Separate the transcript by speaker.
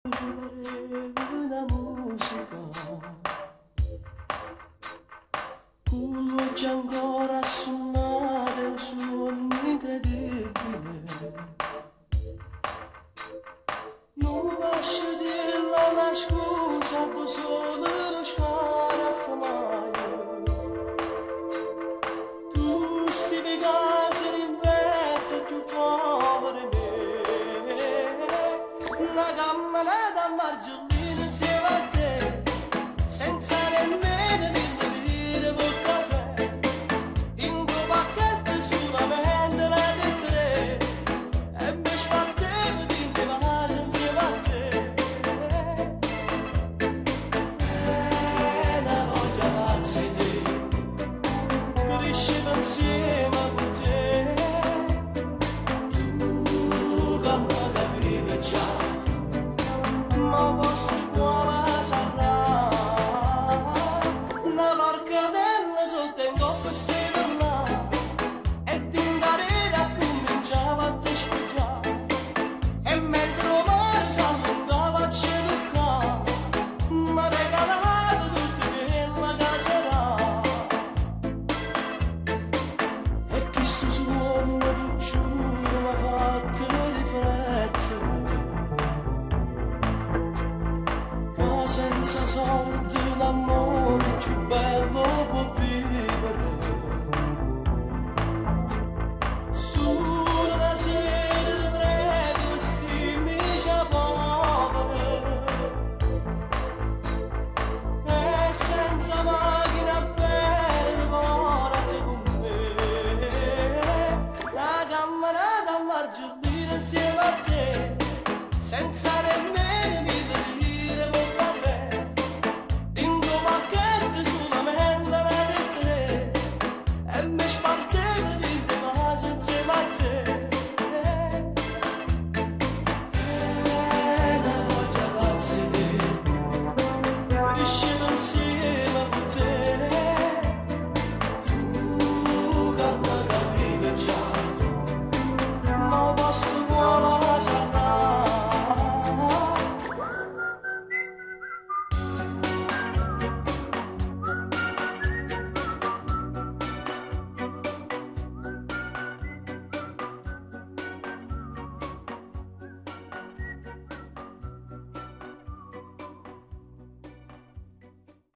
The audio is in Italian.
Speaker 1: una musica, quello che ancora suonate un suono incredibile. Non lascio dirla una scusa, poi solo lo scarafamaio. Tu stivi casi d'inverno più poveri me, la camminata a margellina insieme a te, senza nemmeno dire per caffè, in due pacchetti solamente la di tre, e mi spartevo di casa insieme a te. Una voglia pazza di te, crescevo insieme con te, tu che non capivi già, ma posso buona sarà, una barcatella sotto in coppa stava là, e t'indarera cominciava a te spiegare, e mentre il mare s'allungava ci toccava, m'ha regalato tutto quella caserà, e questo suono ti giuro m'ha fatto riflettere, che senza soldi l'amore più bello può vivere. Solo una sera di prego stimi già povere, e senza macchina bella portate con me, la camminata a margellina insieme a te, senza nemmeno